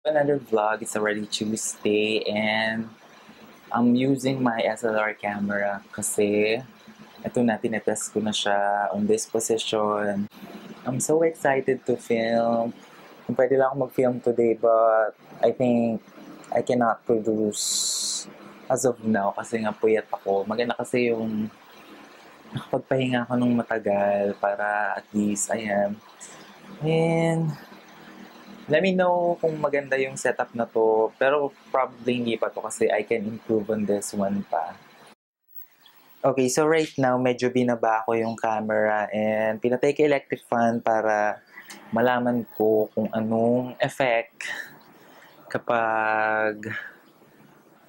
Another vlog. It's already Tuesday and I'm using my SLR camera kasi ito na, tinetest ko na siya on this position. I'm so excited to film. Kung pwede lang ako mag-film today but I think I cannot produce as of now kasi nga puyat ako. Maganda kasi yung nakapagpahinga ako ng matagal para at least ayan. And let me know kung maganda yung setup na to. Pero probably hindi pa to kasi I can improve on this one pa. Okay, so right now medyo binaba ko yung camera and pinatay ko electric fan para malaman ko kung anong effect kapag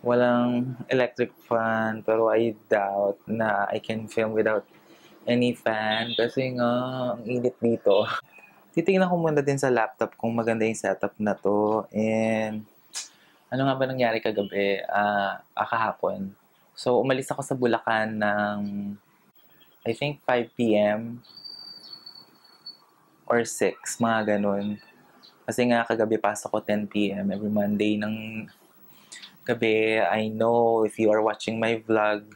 walang electric fan. Pero I doubt na I can film without any fan kasi nga ang init dito. Titingnan ko muna din sa laptop kung maganda yung setup na to. And ano nga ba nangyari kagabi? Kahapon. So, umalis ako sa Bulacan ng I think 5 p.m. or 6, mga ganun. Kasi nga kagabi pasok ko 10 p.m. every Monday ng gabi. I know if you are watching my vlog,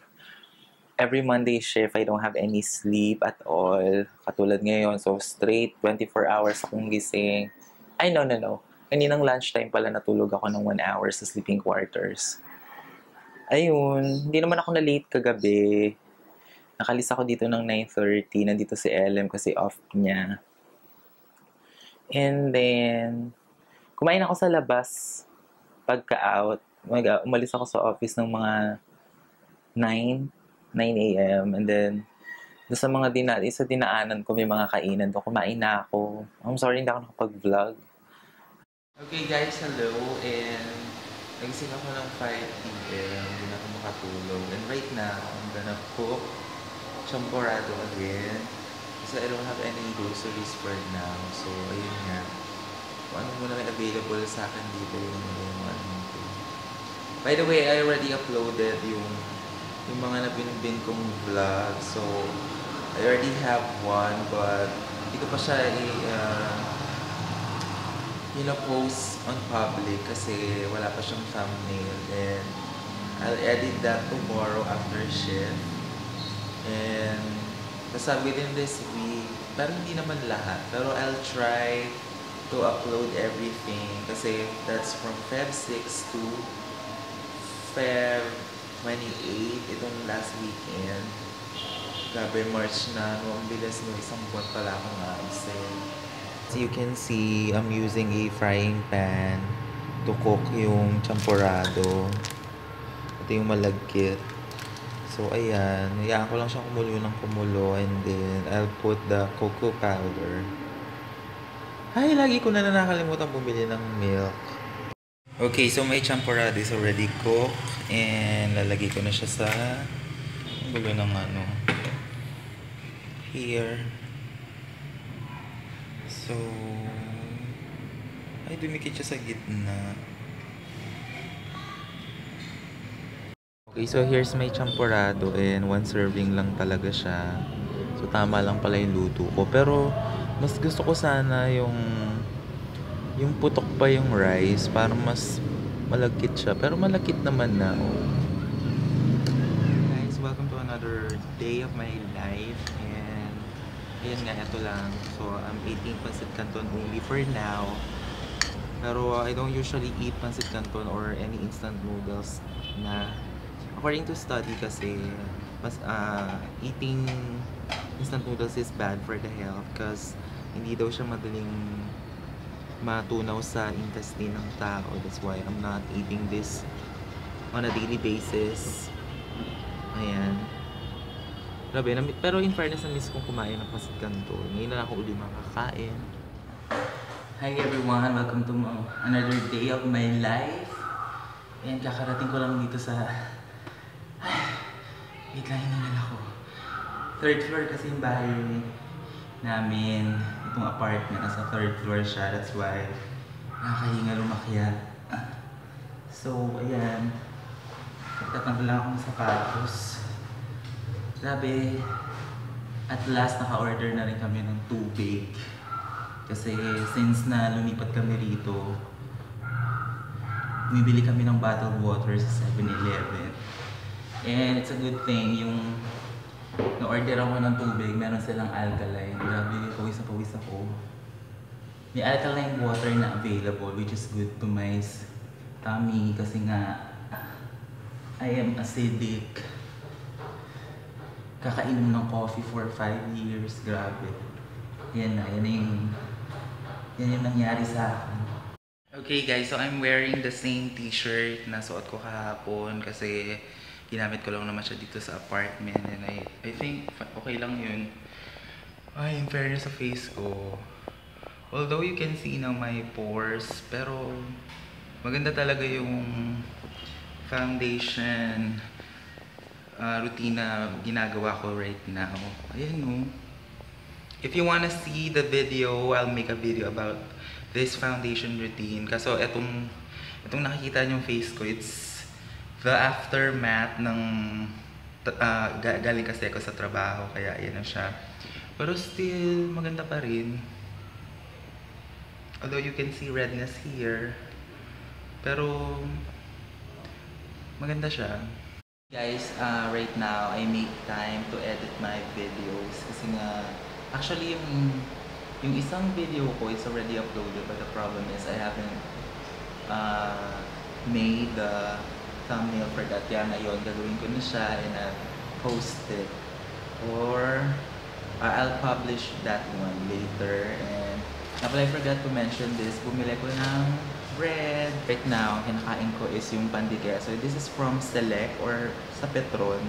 every Monday shift, I don't have any sleep at all. Katulad ngayon, so straight 24 hours akong gising. Ay, no. Kaninang lunchtime pala natulog ako ng 1 hour sa sleeping quarters. Ayun, hindi naman ako na-late kagabi. Nakalis ako dito ng 9:30. Nandito si LM kasi off niya. And then, kumain ako sa labas pagka-out. Umalis ako sa office ng mga 9 a.m. And then, sa mga sa dinaanan ko, may mga kainan doon. Kumain na ako. I'm sorry, hindi ako nakapag-vlog. Okay guys, hello. And nagising ako ng 5 p.m. Hindi na ako makatulog. And right now, I'm gonna cook champorado again. Kasi I don't have any groceries for now. So, ayun nga. Kung ano muna may available sa akin dito yung ano ko. By the way, I already uploaded yung mga nabinbin kong vlog. So, I already have one but hindi ko pa siya post on public kasi wala pa siyang thumbnail. And I'll edit that tomorrow after shift. And kasabi din this week, pero hindi naman lahat. Pero I'll try to upload everything kasi that's from Feb 6 to Feb 28, itong last weekend. Grabe, March na. No, ang bilis no, isang buwan pala akong absent. As you can see, I'm using a frying pan to cook yung champorado. Ito yung malagkit. So, ayan. Hayaan ko lang siyang kumulo ng kumulo. And then, I'll put the cocoa powder. Ay, lagi ko na nakakalimutan bumili ng milk. Okay, so my champorado is already cooked. And lalagay ko na siya sa gulo ng ano. Here. So, ay dumikit siya sa gitna. Okay, so here's my champorado and 1 serving lang talaga siya. So, tama lang pala yung luto ko. Pero, mas gusto ko sana yung putok pa yung rice para mas malagkit siya. Pero malakit naman na. Oh. Guys, welcome to another day of my life. And ayan nga, ito lang. So, I'm eating pancit canton only for now. Pero I don't usually eat pancit canton or any instant noodles na according to study kasi eating instant noodles is bad for the health because hindi daw siya madaling matunaw sa intestine ng tao. That's why I'm not eating this on a daily basis. Ayan. Grabe, pero in fairness, na-miss kong kumain ng pancit canton. Ngayon na ako uli makakain. Hi everyone! Welcome to another day of my life. And kakarating ko lang dito sa... wait lang, hiningal ako. 3rd floor kasi yung bahay namin. Itong apartment, nasa 3rd floor siya. That's why nakakahinga lumakyat. So, ayan. Nagtatanggal lang akong sapatos. Grabe, at last naka-order na rin kami ng tubig. Kasi since na lumipat kami rito, bumibili kami ng bottled water sa 7-Eleven. And it's a good thing, yung na-order ako ng tubig, meron silang alkaline. Grabe, pawis na pawis ako. May alkaline water na available, which is good to my tummy kasi nga I am acidic. Kakainom ng coffee for 5 years, grabe. Yan yung nangyari sa akin. Okay guys, so I'm wearing the same t-shirt na suot ko kahapon kasi ginamit ko lang naman siya dito sa apartment, and I think okay lang yun. Ay, in fairness sa face ko, although you can see na my pores, pero maganda talaga yung foundation routine na ginagawa ko right now. Ayan no. If you wanna see the video, I'll make a video about this foundation routine. Kaso itong nakikita niyong face ko, it's the aftermath ng galing kasi ako sa trabaho, kaya ayan na siya. Pero still, maganda pa rin. Although you can see redness here, pero maganda siya. Guys, right now, I make time to edit my videos kasi nga, actually yung isang video ko is already uploaded, but the problem is I haven't made the thumbnail for that. Kaya ngayon, gagawin ko na siya and I'll post it. Or I'll publish that one later. And I forgot to mention this, bumili ko ng bread. Right now, kinakain ko is yung pandike. So this is from Select or sa Petron.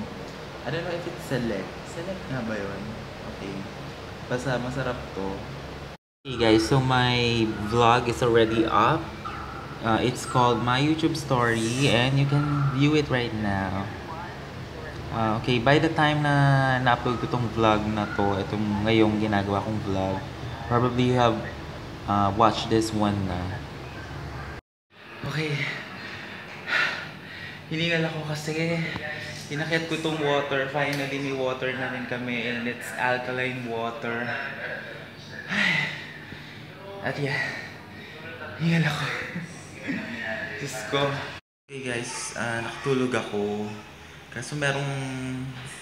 I don't know if it's Select. Select nga ba yun? Okay. Basta masarap to. Hey guys, so my vlog is already up. It's called My YouTube Story and you can view it right now. Okay, by the time na na-upload ko tong vlog na to, itong ngayong ginagawa kong vlog, probably you have watched this one na. Okay. Hiningal ako kasi inakit ko tong water. Finally, may water na rin kami and it's alkaline water. At yeah, hiningal ako. Diyos ko. Okay guys, nakatulog ako. Kaso merong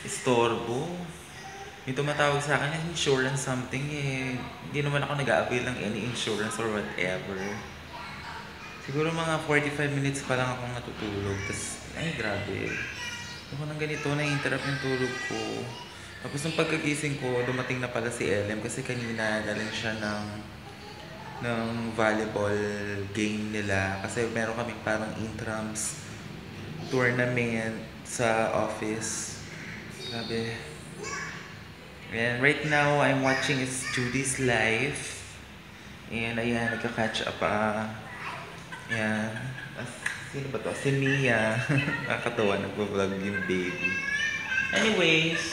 istorbo. May tumatawag sa akin, insurance something eh. Hindi naman ako nag-a-avail ng any insurance or whatever. Siguro mga 45 minutes pa lang akong natutulog. Tapos, ay grabe. Ako nang ganito, na-interrupt yung tulog ko. Tapos nung pagkagising ko, dumating na pala si LM kasi kanina galing siya ng volleyball game nila. Kasi meron kaming parang intrams tournament sa office. Grabe. And right now, I'm watching is Judy's Life. And ayan, nagka-catch up pa. Ayan. Sino ba to? Si Mia. Nakakatawa, nagpo-vlog yung baby. Anyways,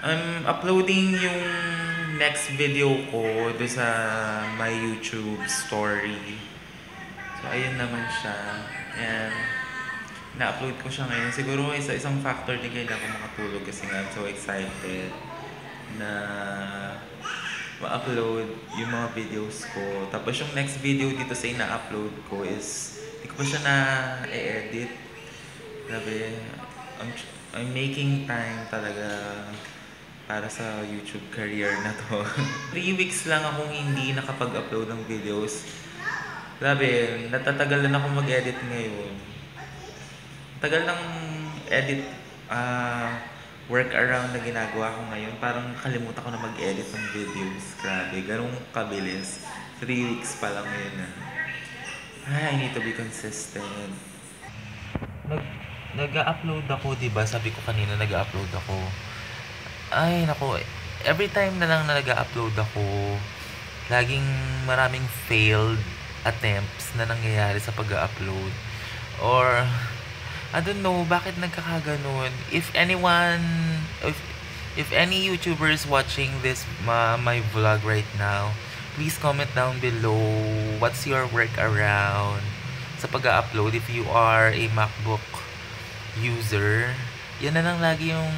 I'm uploading yung next video ko do sa my YouTube story. So, ayun naman siya. And na-upload ko siya ngayon. Siguro isang factor din kaya ako makatulog kasi nga I'm so excited na ma-upload yung mga videos ko. Tapos yung next video dito sa ina-upload ko is hindi ko pa siya na-edit. Grabe. I'm making time talaga para sa YouTube career na to. 3 weeks lang akong hindi nakapag-upload ng videos. Grabe, natatagalan ako mag-edit ngayon. Tagal ng edit workaround na ginagawa ko ngayon. Parang kalimutan ko na mag-edit ng videos. Grabe, ganun kabilis. 3 weeks pa lang yun na. I need to be consistent. Nag-upload ako, diba? Sabi ko kanina nag-upload ako. Ay, nako. Every time na lang na nag-upload ako, laging maraming failed attempts na nangyayari sa pag-upload. Or I don't know bakit nagkakaganon. If any YouTuber is watching this my vlog right now, please comment down below what's your workaround sa pag-upload if you are a MacBook user. Yan na lang lagi yung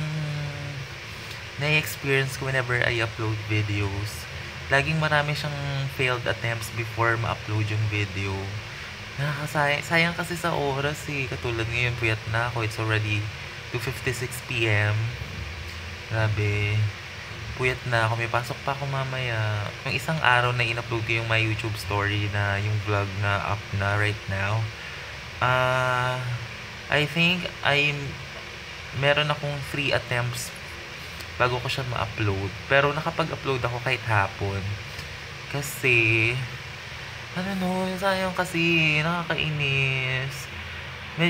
na-experience ko whenever I upload videos. laging marami siyang failed attempts before ma-upload yung video. Sayang kasi sa oras eh. Katulad ngayon, puyat na ako. It's already 2:56 PM. Grabe. Puyat na ako. May pasok pa ako mamaya. Yung isang araw na in-upload ko yung my YouTube story na yung vlog na up na right now. I think meron akong 3 attempts bago ko siya ma-upload. Pero nakapag-upload ako kahit hapon. Kasi sayang kasi, nakakainis.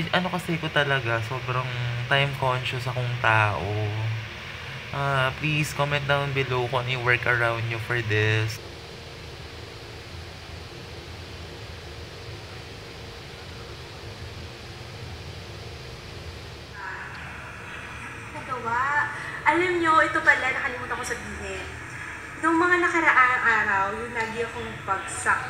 Kasi ko talaga, sobrang time conscious akong tao. Please comment down below kung ano yung workaround nyo for this. Alam nyo, ito pala, nakalimutan ko sabihin. Noong mga nakaraang araw, yung lagi akong bagsak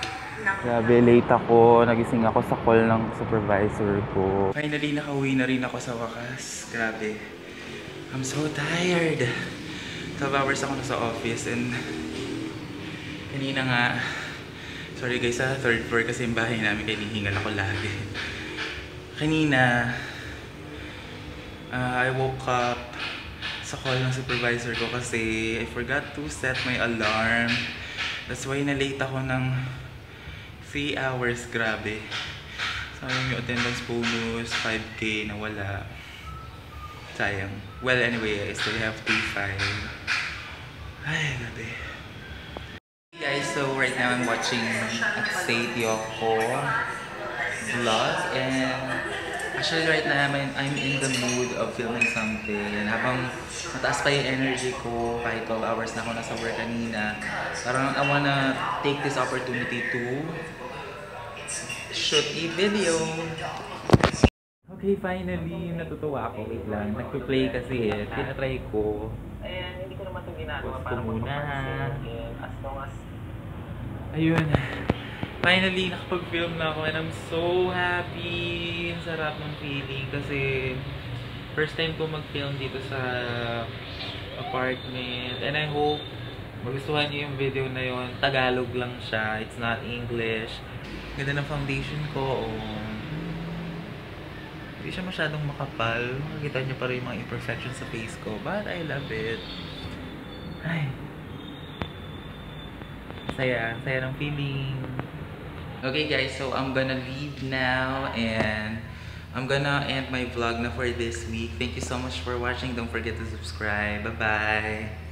ng... Grabe, late ako. Nagising ako sa call ng supervisor ko. Finally, nakauwi na rin ako sa wakas. Grabe. I'm so tired. 12 hours ako na sa office and kanina nga, sorry guys sa 3rd floor kasi yung bahay namin kaya hinihingal ako lagi. Kanina, I woke up sa call ng supervisor ko kasi I forgot to set my alarm. That's why na-late ako ng 3 hours. Grabe. Sayang yung attendance bonus, 5K na wala. Sayang. Well, anyway, I still have 2.5. Ay, grabe. Hey guys, so right now I'm watching Aksay Dioko vlog and actually right now I'm in the mood of filming something and habang mataas pa yung energy ko kahit 12 hours na ako nasa work kanina, parang I wanna take this opportunity to shoot a video. Okay, finally, natutuwa ako. Wait lang, nagpa-play kasi eh. Tinatry ko. Ayan, hindi ko naman itong ginagawa Post para ko muna. as long as... Ayun. Finally, nakapag-film na ako and I'm so happy. Ang sarap ng feeling kasi first time ko mag-film dito sa apartment. And I hope magustuhan niyo yung video na yun. Tagalog lang siya. It's not English. Ganda ng foundation ko. Hindi siya masyadong makapal. Makikita niyo pa rin yung mga imperfections sa face ko. But I love it. Ay. Saya ng feeling. Okay guys, so I'm gonna leave now and I'm gonna end my vlog na for this week. Thank you so much for watching. Don't forget to subscribe. Bye-bye.